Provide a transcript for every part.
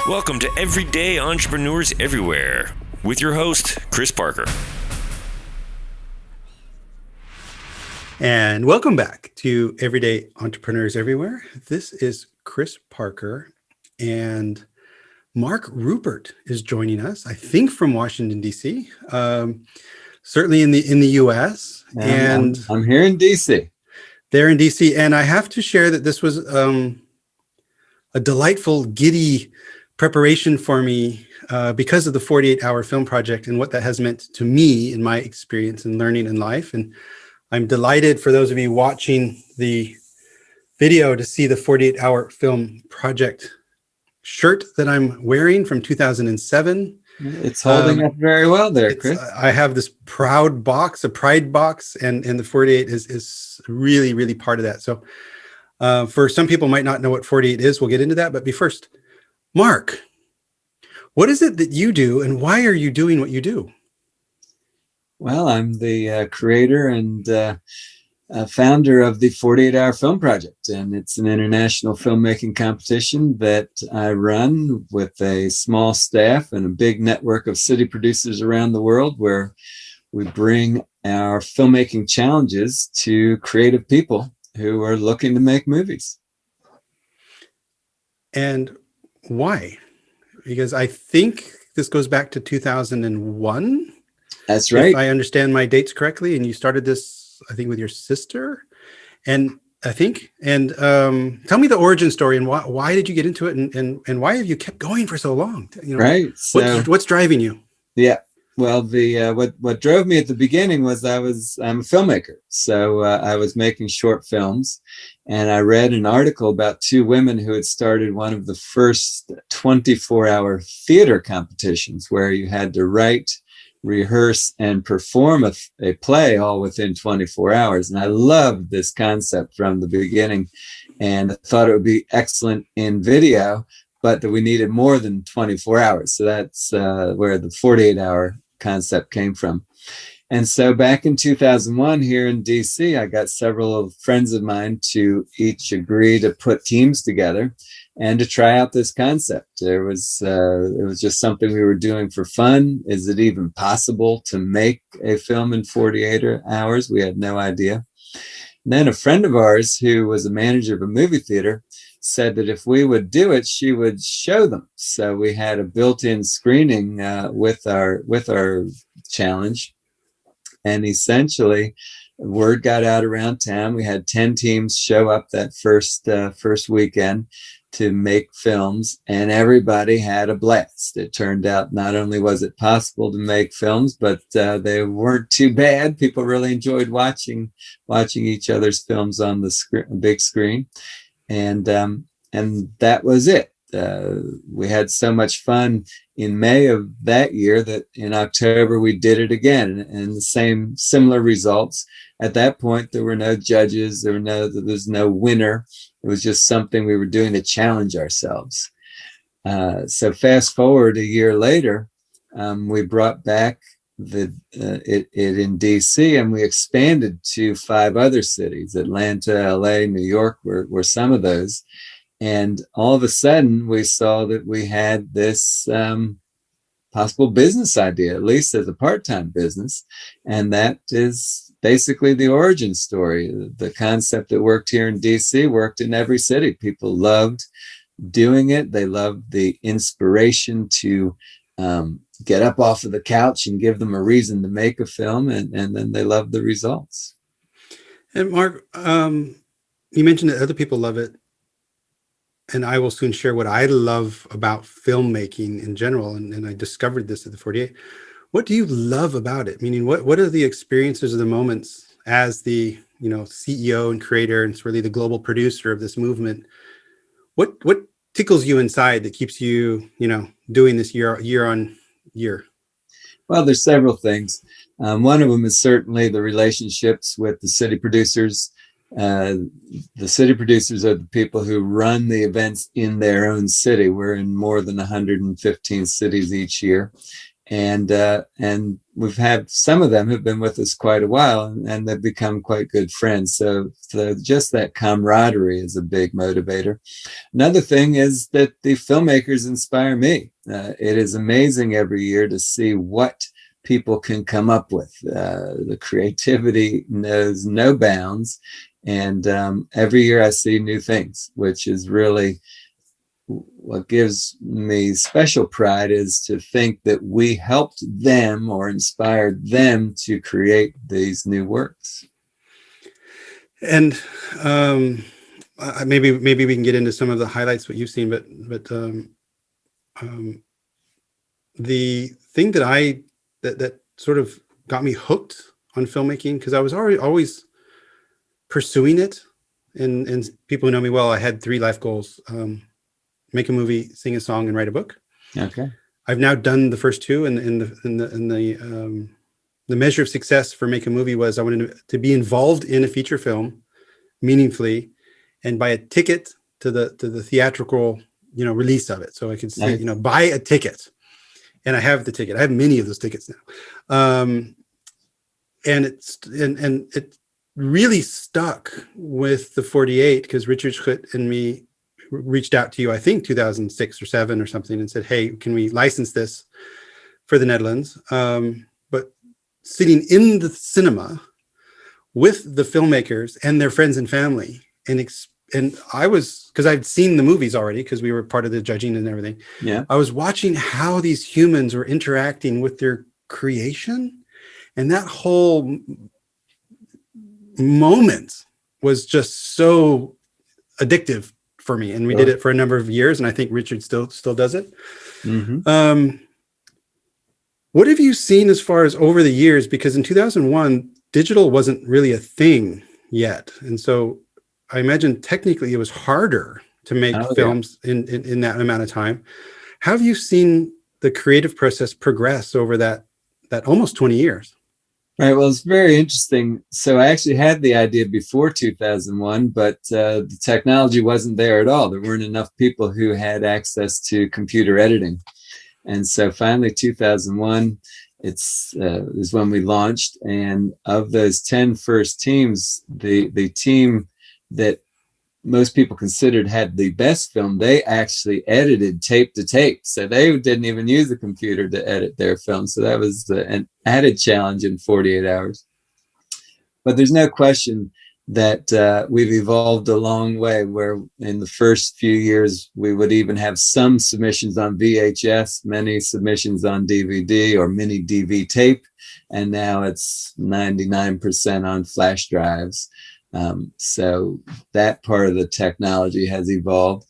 Welcome to Everyday Entrepreneurs Everywhere with your host, Chris Parker. And welcome back to Everyday Entrepreneurs Everywhere. This is Chris Parker, and Mark Ruppert is joining us, I think from Washington, D.C., certainly in the U.S. And I'm here in D.C. There in D.C., and I have to share that this was a delightful, giddy preparation for me because of the 48-hour film project and what that has meant to me in my experience and learning in life. And I'm delighted for those of you watching the video to see the 48-hour film project shirt that I'm wearing from 2007. It's holding up very well there, Chris. I have this proud box, a pride box, and the 48 is really, really part of that. So for some people might not know what 48 is. We'll get into that. But first, Mark, what is it that you do and why are you doing what you do? Well, I'm the creator and founder of the 48-Hour Film Project, and it's an international filmmaking competition that I run with a small staff and a big network of city producers around the world, where we bring our filmmaking challenges to creative people who are looking to make movies. And why? Because I think this goes back to 2001. That's right. If I understand my dates correctly, and you started this, I think, with your sister. And I think, and tell me the origin story and why did you get into it, and why have you kept going for so long? You know, right. So what's driving you? Yeah. Well, what drove me at the beginning was I'm a filmmaker. So I was making short films, and I read an article about two women who had started one of the first 24-hour theater competitions, where you had to write, rehearse, and perform a play all within 24 hours. And I loved this concept from the beginning, and I thought it would be excellent in video, but that we needed more than 24 hours. So that's where the 48-hour concept came from. And so back in 2001 here in DC, I got several of friends of mine to each agree to put teams together and to try out this concept. It was just something we were doing for fun. Is it even possible to make a film in 48 hours? We had no idea. And then a friend of ours who was a manager of a movie theater said that if we would do it, she would show them. So we had a built-in screening with our challenge. And essentially, word got out around town. We had 10 teams show up that first weekend to make films, and everybody had a blast. It turned out not only was it possible to make films, but they weren't too bad. People really enjoyed watching each other's films on the big screen, and that was it. We had so much fun in May of that year that in October we did it again, and the similar results. At that point, there were no judges. There was no winner. It was just something we were doing to challenge ourselves. So fast forward a year later, we brought back it in DC, and we expanded to 5 other cities. Atlanta, LA, New York were some of those. And all of a sudden, we saw that we had this possible business idea, at least as a part-time business. And that is basically the origin story. The concept that worked here in DC worked in every city. People loved doing it. They loved the inspiration to get up off of the couch and give them a reason to make a film. And then they loved the results. And Mark, you mentioned that other people love it. And I will soon share what I love about filmmaking in general. And I discovered this at the 48. What do you love about it? Meaning, what are the experiences or the moments as the CEO and creator and really the global producer of this movement? What tickles you inside that keeps you doing this year on year? Well, there's several things. One of them is certainly the relationships with the city producers. The city producers are the people who run the events in their own city. We're in more than 115 cities each year. and we've had some of them have been with us quite a while, and they've become quite good friends. So just that camaraderie is a big motivator. Another thing is that the filmmakers inspire me. It is amazing every year to see what people can come up with. The creativity knows no bounds, and every year I see new things, which is really what gives me special pride, is to think that we helped them or inspired them to create these new works. And maybe we can get into some of the highlights what you've seen, but the thing that sort of got me hooked on filmmaking, because I was always pursuing it, and people who know me well, I had 3 life goals: make a movie, sing a song, and write a book. Okay. I've now done the first 2, and the measure of success for make a movie was I wanted to be involved in a feature film meaningfully, and buy a ticket to the theatrical, release of it, so I could say, Nice. buy a ticket. And I have the ticket. I have many of those tickets now, and it really stuck with the 48, because Richard Schut and me reached out to you, I think 2006 or 7 or something, and said, hey, can we license this for the Netherlands? But sitting in the cinema with the filmmakers and their friends and family, and I was, because I'd seen the movies already, because we were part of the judging and everything. Yeah. I was watching how these humans were interacting with their creation, and that whole moment was just so addictive for me. And we did it for a number of years, and I think Richard still does it. Mm-hmm. What have you seen as far as over the years? Because in 2001, digital wasn't really a thing yet, and so I imagine technically it was harder to make films in that amount of time. How have you seen the creative process progress over that almost 20 years? Right. Well, it's very interesting. So I actually had the idea before 2001, but the technology wasn't there at all. There weren't enough people who had access to computer editing. And so finally, 2001, is when we launched. And of those 10 first teams, the team that most people considered had the best film, they actually edited tape to tape. So they didn't even use a computer to edit their film. So that was an added challenge in 48 hours. But there's no question that we've evolved a long way, where in the first few years, we would even have some submissions on VHS, many submissions on DVD or mini DV tape. And now it's 99% on flash drives. So that part of the technology has evolved.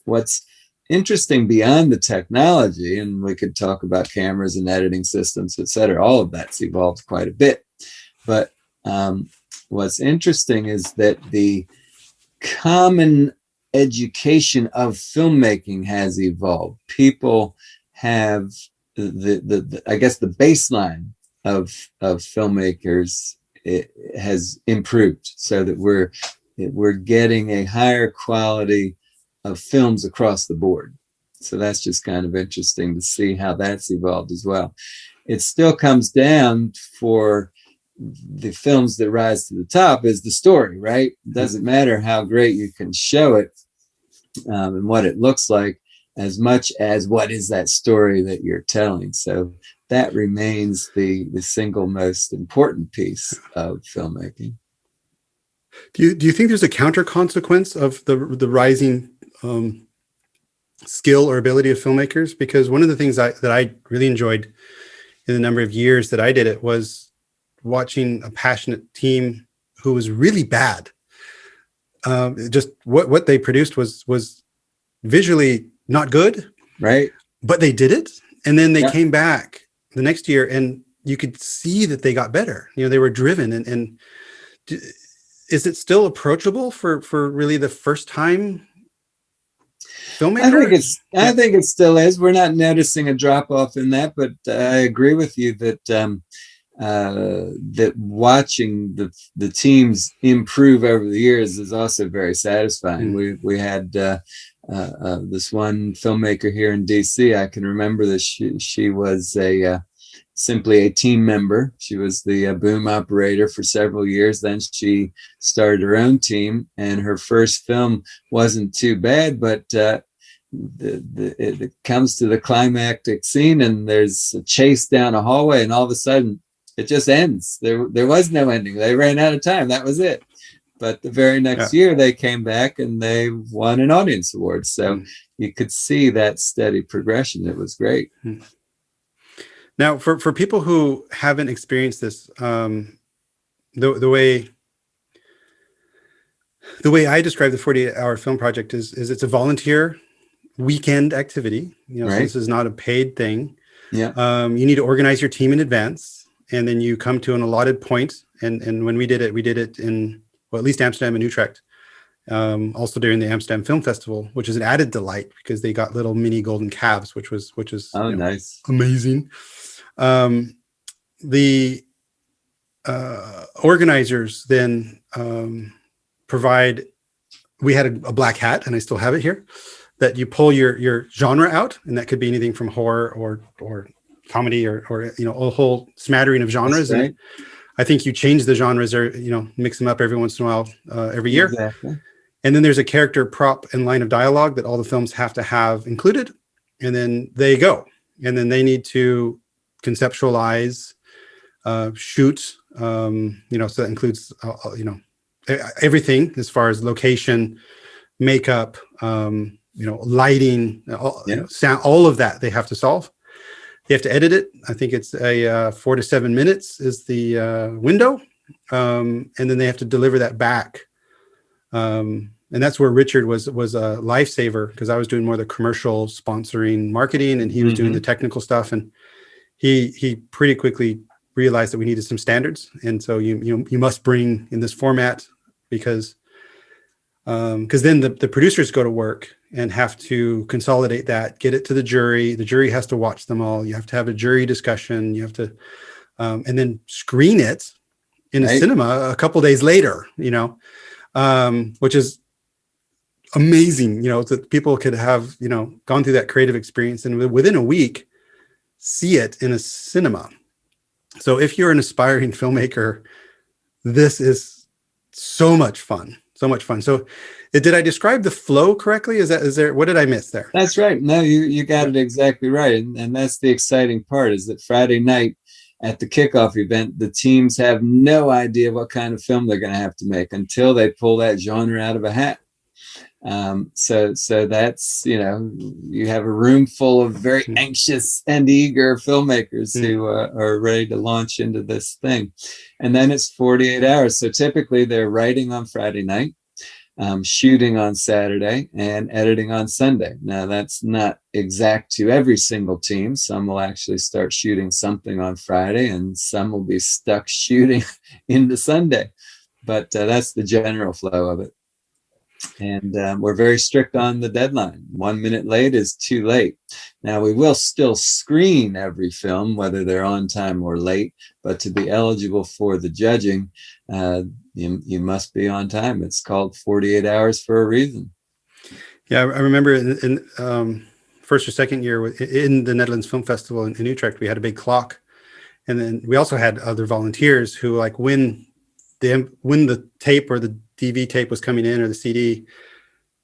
What's interesting beyond the technology, and we could talk about cameras and editing systems, et cetera, all of that's evolved quite a bit. But what's interesting is that the common education of filmmaking has evolved. People have I guess the baseline of filmmakers, it has improved, so that we're getting a higher quality of films across the board. So that's just kind of interesting to see how that's evolved as well. It still comes down for the films that rise to the top is the story, right? It doesn't matter how great you can show it and what it looks like, as much as what is that story that you're telling. So that remains the single most important piece of filmmaking. Do you think there's a counter consequence of the rising skill or ability of filmmakers? Because one of the things that I really enjoyed in the number of years that I did it was watching a passionate team who was really bad. Just what they produced was visually not good, right? But they did it, and then they came back the next year, and you could see that they got better. They were driven. And is it still approachable for really the first time filmmaker? I think it still is. We're not noticing a drop off in that, but I agree with you that that watching the teams improve over the years is also very satisfying. We had this one filmmaker here in DC. I can remember that she was simply a team member. She was the boom operator for several years. Then she started her own team, and her first film wasn't too bad, but it comes to the climactic scene, and there's a chase down a hallway, and all of a sudden it just ends. There was no ending. They ran out of time. That was it. But the very next year they came back and they won an audience award. So you could see that steady progression. It was great. Now, for people who haven't experienced this, the way I describe the 48-hour film project is it's a volunteer weekend activity. So this is not a paid thing. Yeah. You need to organize your team in advance, and then you come to an allotted point. And when we did it in, well, at least Amsterdam and Utrecht. Also during the Amsterdam Film Festival, which is an added delight because they got little mini golden calves, which is nice, amazing. The organizers then provide. We had a black hat, and I still have it here. That you pull your genre out, and that could be anything from horror or comedy or a whole smattering of genres. That's right. And I think you change the genres or mix them up every once in a while, every year. Exactly. And then there's a character, prop, and line of dialogue that all the films have to have included. And then they go, and then they need to conceptualize, shoot. So that includes everything as far as location, makeup, lighting, sound, all of that they have to solve. They have to edit it. I think it's a 4 to 7 minutes is the window. And then they have to deliver that back. And that's where Richard was a lifesaver, because I was doing more of the commercial sponsoring marketing, and he was doing the technical stuff. And he pretty quickly realized that we needed some standards. And so you must bring in this format because then the producers go to work and have to consolidate that, get it to the jury. The jury has to watch them all. You have to have a jury discussion. You have to, and then screen it in a cinema a couple days later, which is amazing, that people could have, gone through that creative experience and within a week, see it in a cinema. So if you're an aspiring filmmaker, this is so much fun. So did I describe the flow correctly? Is there, what did I miss there? That's right. No, you got it exactly right. And that's the exciting part, is that Friday night at the kickoff event, the teams have no idea what kind of film they're going to have to make until they pull that genre out of a hat. So that's, you have a room full of very anxious and eager filmmakers who are ready to launch into this thing. And then it's 48 hours. So typically they're writing on Friday night, shooting on Saturday, and editing on Sunday. Now that's not exact to every single team. Some will actually start shooting something on Friday, and some will be stuck shooting into Sunday. But that's the general flow of it. And we're very strict on the deadline. 1 minute late is too late. Now, we will still screen every film, whether they're on time or late, but to be eligible for the judging, you must be on time. It's called 48 hours for a reason. Yeah, I remember in first or second year in the Netherlands Film Festival in Utrecht, we had a big clock. And then we also had other volunteers who, like, when the tape or the DV tape was coming in, or the CD,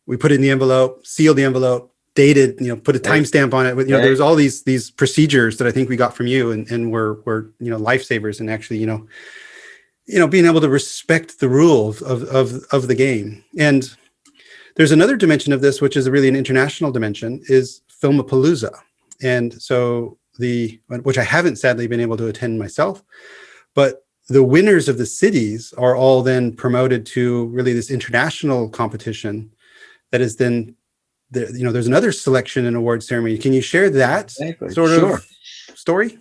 we put it in the envelope, sealed the envelope, dated, put a timestamp on it. There's all these procedures that I think we got from you, and were lifesavers, and actually, being able to respect the rules of the game. And there's another dimension of this, which is really an international dimension, is Filmopalooza. And so which I haven't sadly been able to attend myself, but the winners of the cities are all then promoted to really this international competition that is then, there's another selection and award ceremony. Can you share that sort of story?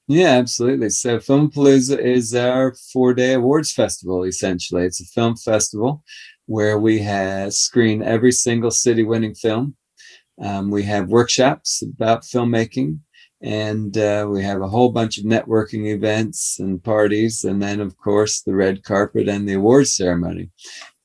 Yeah, absolutely. So Filmopalooza is our 4-day awards festival, essentially. It's a film festival where we screen every single city winning film. We have workshops about filmmaking. And we have a whole bunch of networking events and parties. And then, of course, the red carpet and the awards ceremony.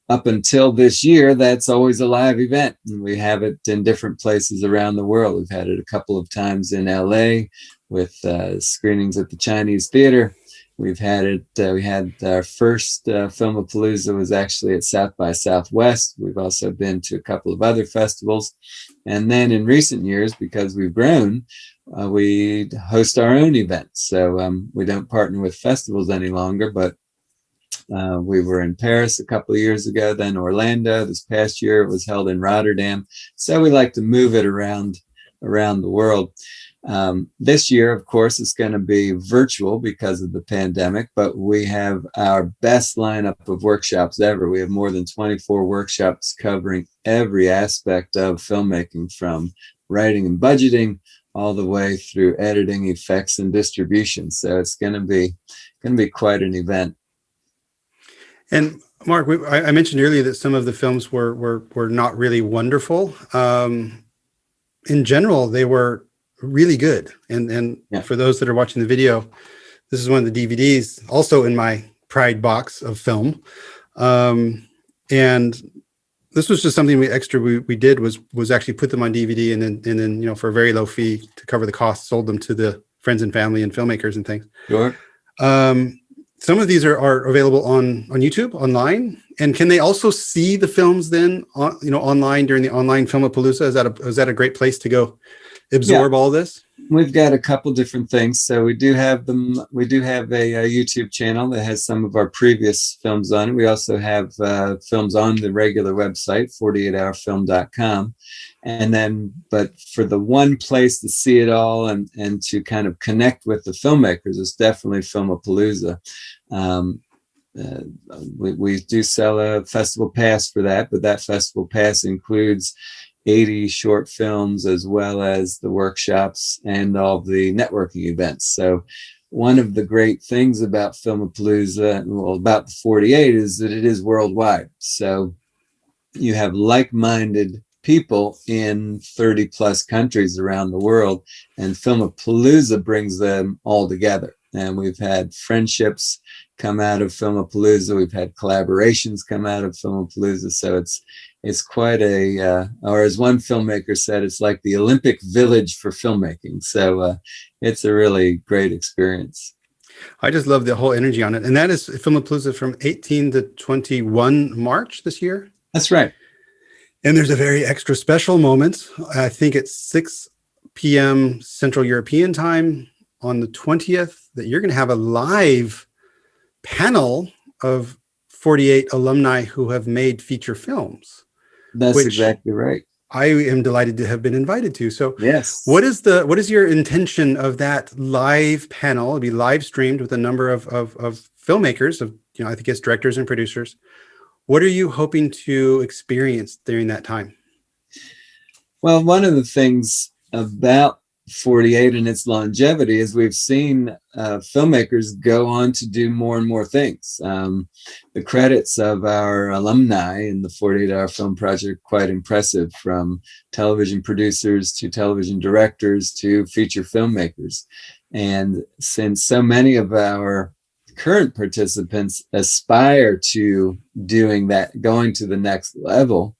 up until this year, that's always a live event. And we have it in different places around the world. We've had it a couple of times in LA with screenings at the Chinese Theater. We've had it, we had our first Filmopalooza was actually at South by Southwest. We've also been to a couple of other festivals. And then in recent years, because we've grown, we host our own events. So we don't partner with festivals any longer, but we were in Paris a couple of years ago, then Orlando. This past year it was held in Rotterdam. So we like to move it around the world. This year, of course, it's going to be virtual because of the pandemic, but we have our best lineup of workshops ever. We have more than 24 workshops covering every aspect of filmmaking, from writing and budgeting all the way through editing, effects, and distribution. So it's going to be quite an event. And Mark, I mentioned earlier that some of the films were not really wonderful. In general, they were really good. And Yeah. For those that are watching the video, this is one of the DVDs, also in my pride box of film. And this was just something we did was actually put them on DVD and then for a very low fee to cover the cost, sold them to the friends and family and filmmakers and things. Sure. Some of these are available on YouTube, online. And can they also see the films then online during the online Filmopalooza? Is that a great place to go absorb all this? We've got a couple different things. So we do have we do have a YouTube channel that has some of our previous films on it. We also have films on the regular website, 48hourfilm.com. And then, but for the one place to see it all and to kind of connect with the filmmakers, it's definitely Filmopalooza. We do sell a festival pass for that, but that festival pass includes 80 short films as well as the workshops and all the networking events. So one of the great things about Filmopalooza, well, about the 48, is that it is worldwide. So you have like-minded people in 30 plus countries around the world, and Filmopalooza brings them all together. And we've had friendships come out of Filmopalooza. We've had collaborations come out of Filmopalooza. So it's quite or as one filmmaker said, it's like the Olympic Village for filmmaking. So it's a really great experience. I just love the whole energy on it. And that is Filmopalooza from 18 to 21 March this year. That's right. And there's a very extra special moment. I think it's 6 p.m. Central European time on the 20th that you're going to have a live panel of 48 alumni who have made feature films. That's exactly right. I am delighted to have been invited to. So yes, what is your intention of that live panel? It'll be live streamed with a number of filmmakers, I think it's directors and producers. What are you hoping to experience during that time? Well, one of the things about 48 and its longevity is we've seen filmmakers go on to do more and more things. The credits of our alumni in the 48-Hour Film Project are quite impressive, from television producers to television directors to feature filmmakers. And since so many of our current participants aspire to doing that, going to the next level,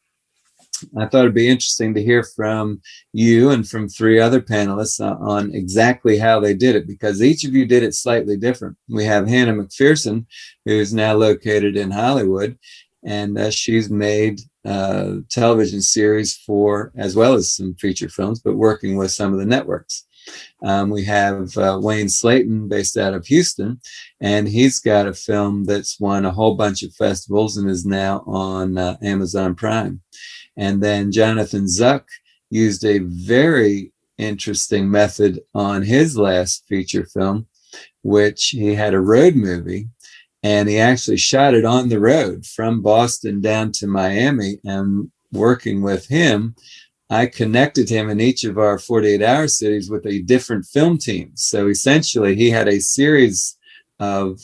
I thought it'd be interesting to hear from you and from 3 other panelists on exactly how they did it, because each of you did it slightly different. We have Hannah McPherson, who's now located in Hollywood, and she's made television series for, as well as some feature films, but working with some of the networks. We have Wayne Slayton, based out of Houston, and he's got a film that's won a whole bunch of festivals and is now on Amazon Prime. And then Jonathan Zuck used a very interesting method on his last feature film, which he had a road movie, and he actually shot it on the road from Boston down to Miami. And working with him, I connected him in each of our 48-hour cities with a different film team. So essentially, he had a series of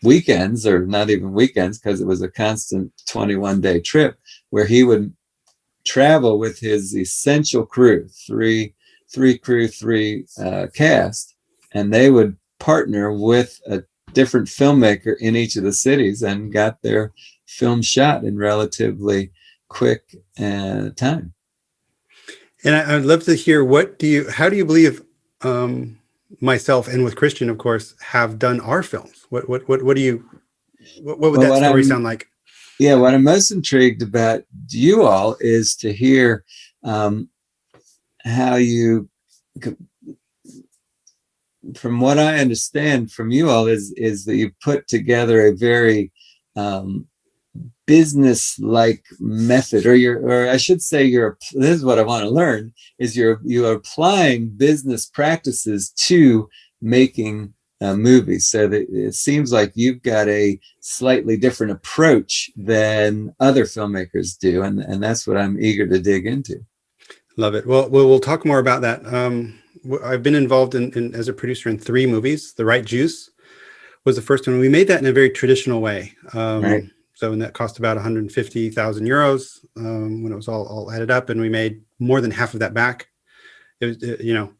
weekends, or not even weekends, because it was a constant 21-day trip, where he would travel with his essential crew, three cast, and they would partner with a different filmmaker in each of the cities and got their film shot in relatively quick time. And I'd love to hear, how do you believe myself, and with Christian, of course, have done our films? What would that story sound like? Yeah, what I'm most intrigued about you all is to hear how you, from what I understand from you all, is that you put together a very business-like method, or I should say, this is what I want to learn, is you're applying business practices to making movies. So that it seems like you've got a slightly different approach than other filmmakers do, and that's what I'm eager to dig into. Love it. Well, we'll talk more about that. I've been involved in as a producer in 3 movies. The Right Juice was the first one. We made that in a very traditional way. Right. So, and that cost about 150,000 euros when it was all added up, and we made more than half of that back. It was,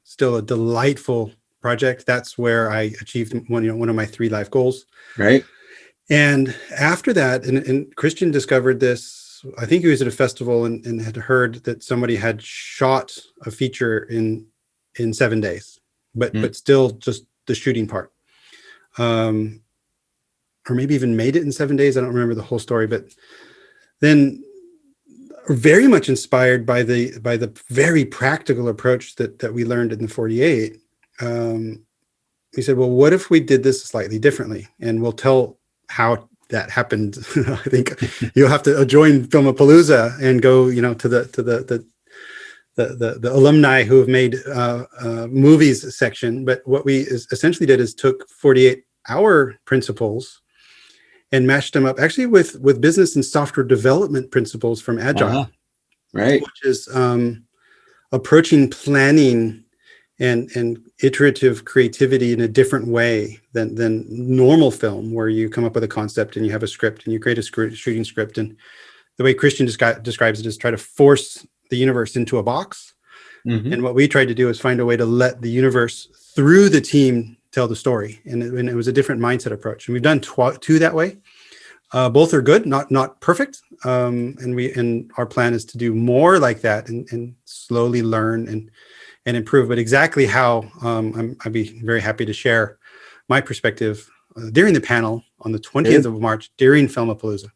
still a delightful project. That's where I achieved one of my 3 life goals. Right. And after that, and Christian discovered this. I think he was at a festival and had heard that somebody had shot a feature in 7 days, but still just the shooting part. Or maybe even made it in 7 days. I don't remember the whole story, but then very much inspired by the very practical approach that we learned in the 48. We said, well, what if we did this slightly differently? And we'll tell how that happened. I think you'll have to join Filmopalooza and go, to the alumni who have made movies section. But what we essentially did is took 48-hour principles and mashed them up actually with business and software development principles from Agile, right? Which is approaching planning and iterative creativity in a different way than normal film, where you come up with a concept and you have a script and you create a shooting script. And the way Christian describes it is try to force the universe into a box. Mm-hmm. And what we tried to do is find a way to let the universe through the team tell the story. And it was a different mindset approach. And we've done 2 that way. Both are good, not perfect. And our plan is to do more like that and slowly learn and improve. But exactly how, I'd be very happy to share my perspective during the panel on the 20th of March during Filmopalooza.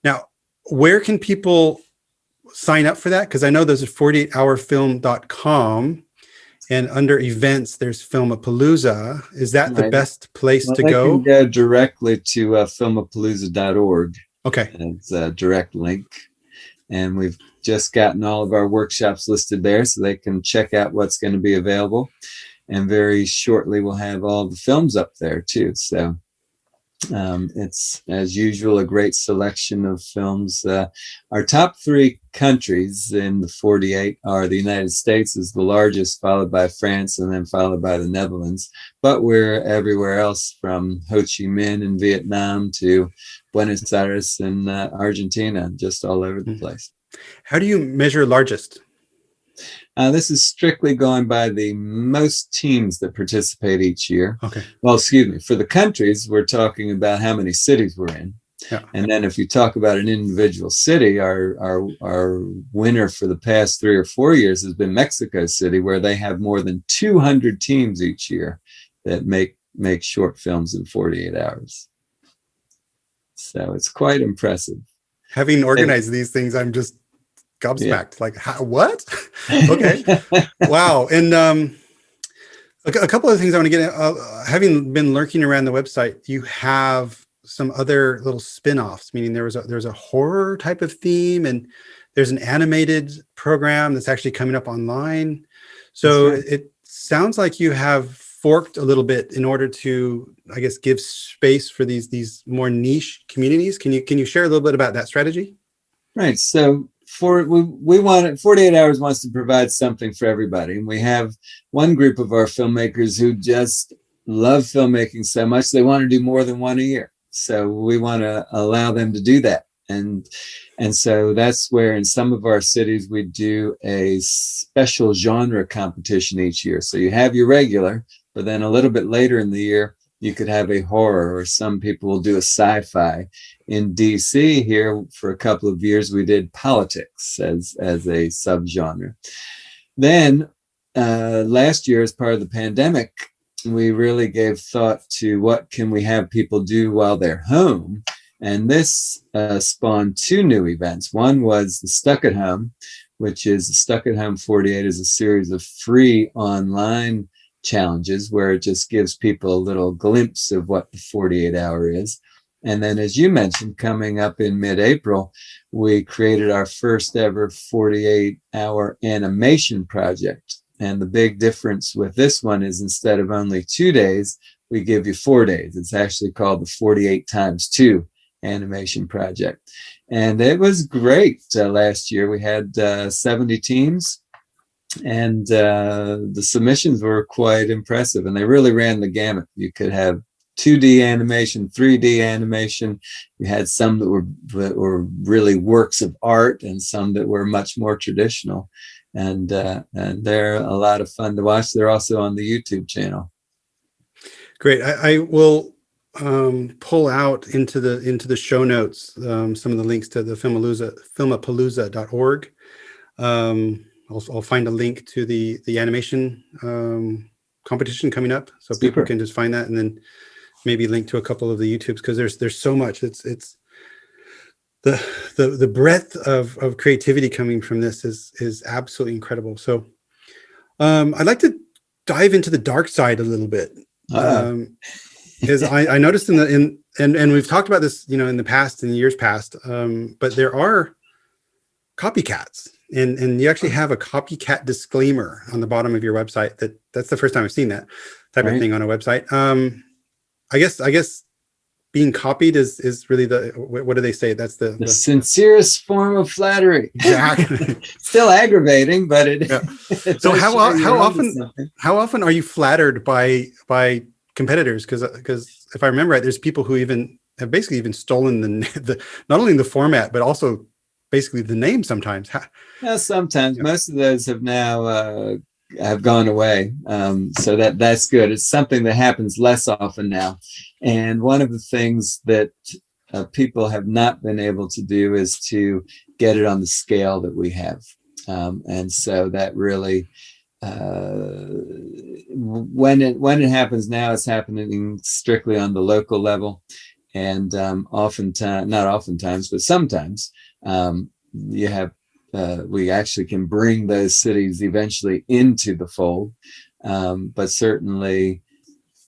Now, where can people sign up for that? Because I know there's a 48hourfilm.com, and under events, there's Filmopalooza. Is that the best place to go? You can go directly to filmopalooza.org. Okay. It's a direct link. And we've just gotten all of our workshops listed there, so they can check out what's going to be available. And very shortly, we'll have all the films up there too. So it's, as usual, a great selection of films. Our top 3 countries in the 48 are the United States is the largest, followed by France, and then followed by the Netherlands. But we're everywhere else, from Ho Chi Minh in Vietnam to Buenos Aires in Argentina, just all over the place. How do you measure largest? This is strictly going by the most teams that participate each year. Okay. Well, excuse me. For the countries, we're talking about how many cities we're in. Yeah. And then if you talk about an individual city, our winner for the past 3 or 4 years has been Mexico City, where they have more than 200 teams each year that make short films in 48 hours. So it's quite impressive. Having organized these things, I'm just gobsmacked. Like, what? Okay. Wow. And a couple of things I want to get at. Having been lurking around the website, you have some other little spin-offs, meaning there's a horror type of theme, and there's an animated program that's actually coming up online. So it sounds like you have forked a little bit in order to, I guess, give space for these more niche communities. Can you share a little bit about that strategy? Right. So we want 48 Hours wants to provide something for everybody. And we have one group of our filmmakers who just love filmmaking so much they want to do more than one a year. So we want to allow them to do that. And so that's where in some of our cities we do a special genre competition each year. So you have your regular, but then a little bit later in the year, you could have a horror, or some people will do a sci-fi. In DC here, for a couple of years, we did politics as a subgenre. Then last year, as part of the pandemic, we really gave thought to what can we have people do while they're home. And this spawned two new events. One was the Stuck at Home, which is Stuck at Home 48 is a series of free online challenges where it just gives people a little glimpse of what the 48 hour is. And then, as you mentioned, coming up in mid-April, we created our first ever 48-hour animation project. And the big difference with this one is instead of only 2 days, we give you 4 days. It's actually called the 48 times 2 animation project. And it was great. Last year, we had 70 teams. And the submissions were quite impressive, and they really ran the gamut. You could have 2D animation, 3D animation. We had some that were really works of art, and some that were much more traditional. And they're a lot of fun to watch. They're also on the YouTube channel. Great. I will pull out into the show notes some of the links to the filmopalooza.org. I'll find a link to the animation competition coming up, so Super. People can just find that, and then maybe link to a couple of the YouTubes, because there's so much. It's the breadth of creativity coming from this is absolutely incredible. So I'd like to dive into the dark side a little bit, because I noticed and we've talked about this, in the past, in years past, but there are copycats. And you actually have a copycat disclaimer on the bottom of your website. That's the first time I've seen that type of thing on a website. I guess being copied is really what do they say? That's the sincerest form of flattery. Exactly. Still aggravating, but it. Yeah. It So how often often are you flattered by competitors? Because if I remember right, there's people who have basically even stolen the not only the format but also basically the name sometimes. Yeah, sometimes. Most of those have now have gone away. So that's good. It's something that happens less often now. And one of the things that people have not been able to do is to get it on the scale that we have. And so that really, when it happens now, it's happening strictly on the local level. And not oftentimes, but sometimes, you have we actually can bring those cities eventually into the fold, but certainly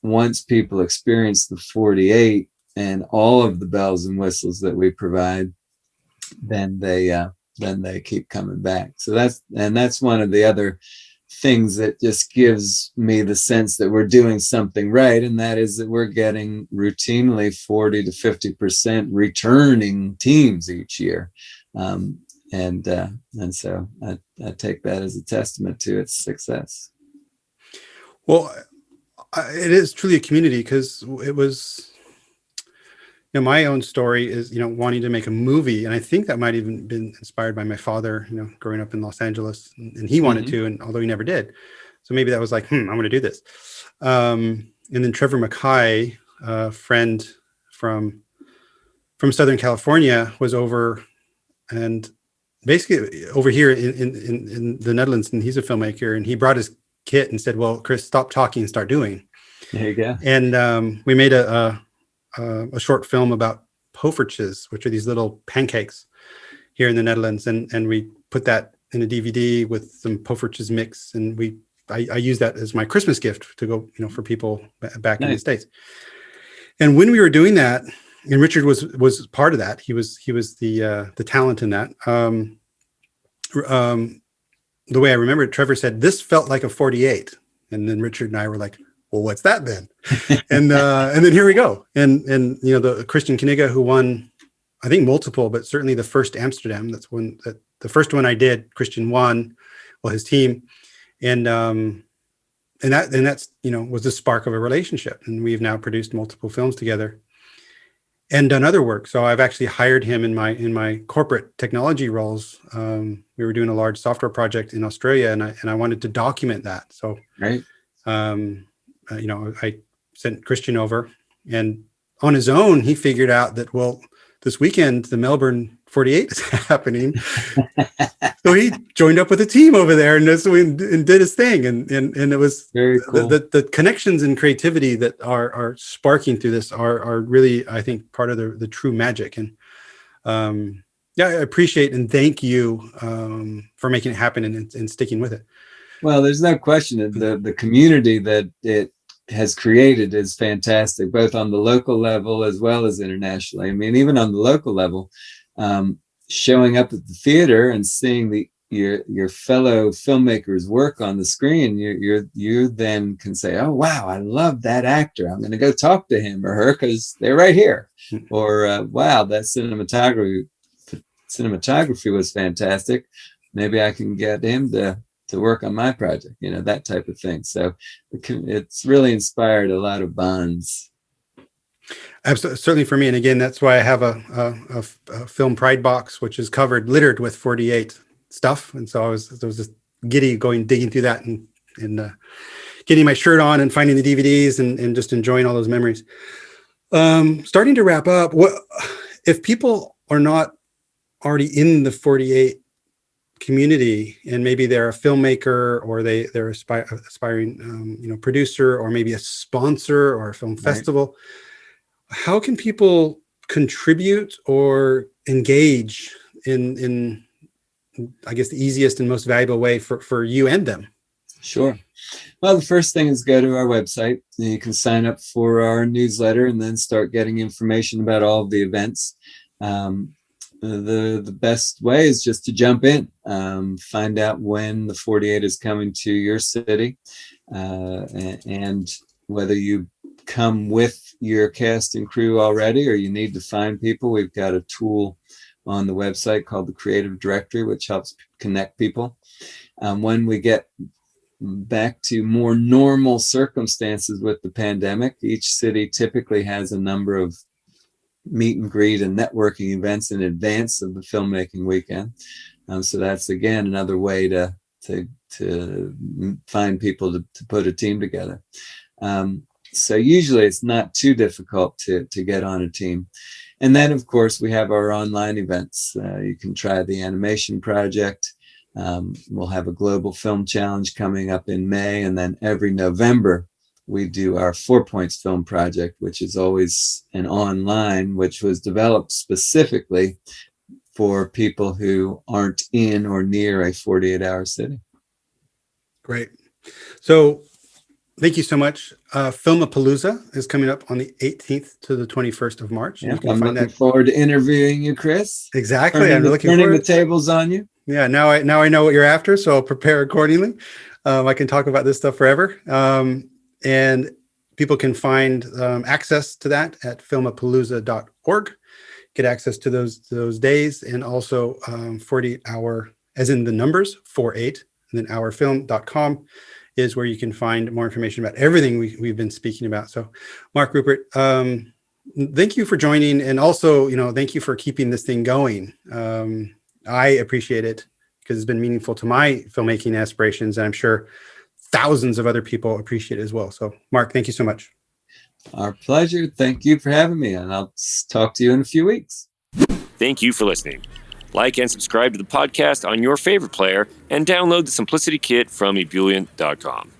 once people experience the 48 and all of the bells and whistles that we provide, then they keep coming back. So that's one of the other things that just gives me the sense that we're doing something right, and that is that we're getting routinely 40 to 50% returning teams each year. And so I take that as a testament to its success. Well, it is truly a community, because it was, my own story is, wanting to make a movie. And I think that might even been inspired by my father, growing up in Los Angeles, and he wanted to, and although he never did. So maybe that was like, I'm going to do this. And then Trevor Mackay, a friend from Southern California, was over, and basically over here in the Netherlands, and he's a filmmaker, and he brought his kit and said, well, Chris, stop talking and start doing. There you go. And we made a short film about poffertjes, which are these little pancakes here in the Netherlands. And we put that in a DVD with some poffertjes mix. And I use that as my Christmas gift to go, for people back in the States. And when we were doing that, and Richard was part of that. He was the talent in that. The way I remember it, Trevor said, this felt like a 48. And then Richard and I were like, well, what's that then? and then here we go. And the Christian Kniga, who won, I think multiple, but certainly the first Amsterdam. That's the first one I did. Christian won, well, his team, and that's was the spark of a relationship. And we've now produced multiple films together and done other work. So I've actually hired him in my corporate technology roles. We were doing a large software project in Australia, and I wanted to document that. So right. I sent Christian over, and on his own, he figured out that, well, this weekend, the Melbourne 48 is happening. So he joined up with a team over there and did his thing. And it was very cool. The connections and creativity that are sparking through this are really, I think, part of the true magic. And I appreciate and thank you for making it happen and sticking with it. Well, there's no question that the community that it has created is fantastic, both on the local level as well as internationally. I mean, even on the local level, showing up at the theater and seeing your fellow filmmakers work on the screen, you then can say, oh wow, I love that actor, I'm going to go talk to him or her because they're right here. Or wow, that cinematography was fantastic, maybe I can get him to work on my project, that type of thing. So it's really inspired a lot of bonds. Absolutely, certainly for me. And again, that's why I have a film pride box, which is littered with 48 stuff. And so I was just giddy digging through that and getting my shirt on and finding the DVDs and just enjoying all those memories. Starting to wrap up, what if people are not already in the 48 community, and maybe they're a filmmaker or they're aspiring producer, or maybe a sponsor or a film festival, how can people contribute or engage in I guess the easiest and most valuable way for you and them? Sure. Well, the first thing is go to our website. You can sign up for our newsletter and then start getting information about all of the events. The best way is just to jump in, find out when the 48 is coming to your city, and whether you come with your cast and crew already or you need to find people. We've got a tool on the website called the Creative Directory, which helps connect people. When we get back to more normal circumstances with the pandemic, each city typically has a number of meet and greet and networking events in advance of the filmmaking weekend. So that's, again, another way to find people to put a team together. So usually it's not too difficult to get on a team. And then, of course, we have our online events. You can try the animation project. We'll have a global film challenge coming up in May. And then every November, we do our 4 Points film project, which is always an online, which was developed specifically for people who aren't in or near a 48-hour city. Great. So thank you so much. Filmopalooza is coming up on the 18th to the 21st of March. Yeah, I'm looking forward to interviewing you, Chris. Exactly. I'm looking turning the tables on you. Yeah, now I know what you're after, so I'll prepare accordingly. I can talk about this stuff forever. And people can find access to that at filmopalooza.org. Get access to those days, and also 48-hour, as in the numbers, 48, and then hourfilm.com is where you can find more information about everything we've been speaking about. So, Mark Ruppert, thank you for joining, and also, thank you for keeping this thing going. I appreciate it because it's been meaningful to my filmmaking aspirations, and I'm sure thousands of other people appreciate it as well. So, Mark, thank you so much. Our pleasure. Thank you for having me, and I'll talk to you in a few weeks. Thank you for listening. Like and subscribe to the podcast on your favorite player, and download the Simplicity Kit from ebullient.com.